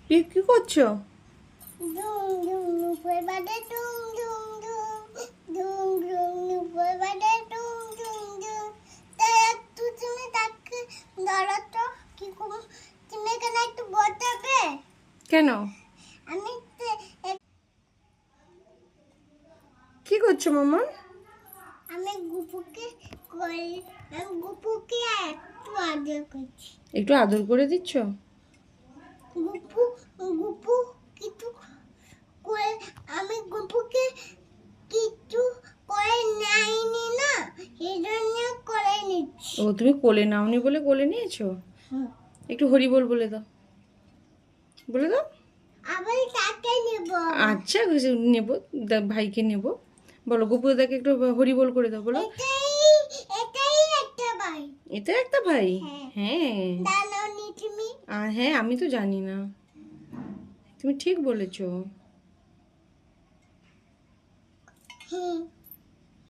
কি করছো? কেন? কি করছো মামা? আমি গুপুকে একটু আদর করছি। একটু আদর করে দিচ্ছ? গুপু গুপু কিছু করে আমি গুপুকে কিছু করে নাইনি না, এই জন্য করে নিচ্ছি। ও, তুমি কোলে নাওনি বলে কোলে নিয়েছো? একটু হরি বল বলে দাও, বলে দাও। আবার তাকে নেব। আচ্ছা, নেবো, ভাইকে নেব। বলো গপু দাদাকে একটু হরি বল করে দাও, বলো। এটাই একটা ভাই। এটা একটা ভাই? হ্যাঁ। হ্যাঁ। জানোনি তুমি? হ্যাঁ, আমি তো জানি না, তুমি ঠিক বলেছো। হুম।